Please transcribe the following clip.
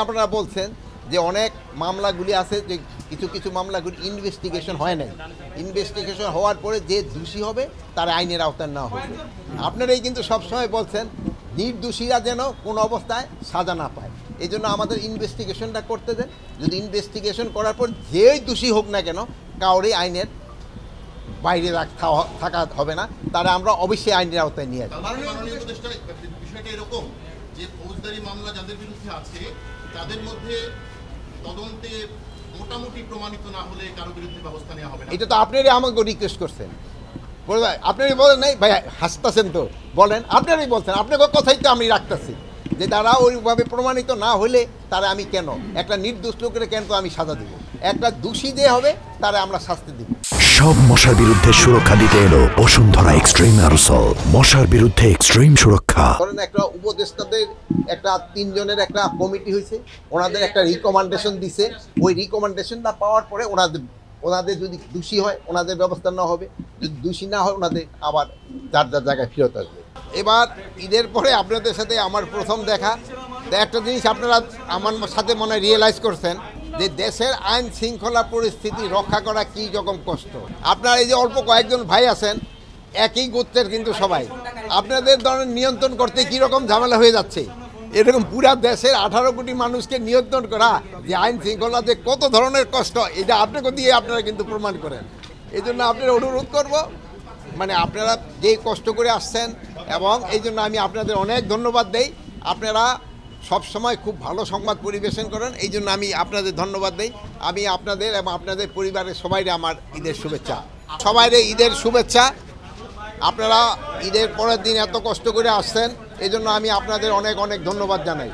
আপনারা বলছেন যে অনেক মামলাগুলি আছে যে কিছু কিছু মামলাগুলি ইনভেস্টিগেশন হয় নাই, ইনভেস্টিগেশন হওয়ার পরে যে দোষী হবে তার আইনের আওতায় নেওয়া হবে। আপনারাই কিন্তু সবসময় বলছেন নির্দোষীরা যেন কোনো অবস্থায় সাজা না পায়, এই জন্য আমাদের ইনভেস্টিগেশনটা করতে দেন। যদি ইনভেস্টিগেশন করার পর যেই দোষী হোক না কেন কাউরই আইনের বাইরে থাকা হবে না, তারা আমরা অবশ্যই আইনের আওতায় নিয়ে আসবো। বিষয়টা এরকম যে ফৌজদারি মামলা যাদের বিরুদ্ধে আছে তাদের মধ্যে তদন্তে মোটামুটি প্রমাণিত না হলে কারো বিরুদ্ধে ব্যবস্থা নেওয়া হবে না। এটা তো আপনারই আমাকে রিকোয়েস্ট করছেন, আপনারই বলেন নাই ভাই, হাসতেছেন তো, বলেন আপনারই বলছেন, আপনার কথাই তো আমি রাখতেছি যে তারা ওইভাবে প্রমাণিত না হলে তারা আমি কেন একটা নির্দোষ লোকের কেন তো আমি সাজা দিব, একটা দোষী যে হবে তারা আমরা শাস্তি দিব। সব মশার বিরুদ্ধে সুরক্ষা দিতে এলো বসুন্ধরা এক্সট্রিম অ্যারোসল, মশার বিরুদ্ধে এক্সট্রিম সুরক্ষা। ধরেন একটা উপদেষ্টাদের একটা 3 জনের একটা কমিটি হয়েছে, ওনাদের একটা রিকমেন্ডেশন দিছে, ওই রিকমেন্ডেশনটা পাওয়ার পরে ওনাদের যদি দোষী হয় ওনাদের ব্যবস্থা নেওয়া হবে, যদি দোষী না হয় ওনাদের আবার যার যার জায়গায় ফেরত আসবে। এবার ঈদের পরে আপনাদের সাথে আমার প্রথম দেখা, একটা জিনিস আপনারা আমার সাথে মনে হয় রিয়েলাইজ করছেন যে দেশের আইন শৃঙ্খলা পরিস্থিতি রক্ষা করা কী রকম কষ্ট। আপনারা এই যে অল্প কয়েকজন ভাই আছেন একই গোত্রের কিন্তু সবাই, আপনাদের ধরনের নিয়ন্ত্রণ করতে কীরকম ঝামেলা হয়ে যাচ্ছে, এরকম পুরা দেশের 18 কোটি মানুষকে নিয়ন্ত্রণ করা যে আইন শৃঙ্খলা যে কত ধরনের কষ্ট, এটা আপনাকে দিয়ে আপনারা কিন্তু প্রমাণ করেন। এই জন্য আপনারা অনুরোধ করব, মানে আপনারা যে কষ্ট করে আসছেন এবং এই জন্য আমি আপনাদের অনেক ধন্যবাদ দেই। আপনারা সবসময় খুব ভালো সংবাদ পরিবেশন করেন, এই জন্য আমি আপনাদের ধন্যবাদ দেই। আমি আপনাদের এবং আপনাদের পরিবারের সবাইরে আমার ঈদের শুভেচ্ছা, সবাইরে ঈদের শুভেচ্ছা। আপনারা ঈদের পরের দিন এত কষ্ট করে আসছেন, এই জন্য আমি আপনাদের অনেক অনেক ধন্যবাদ জানাই।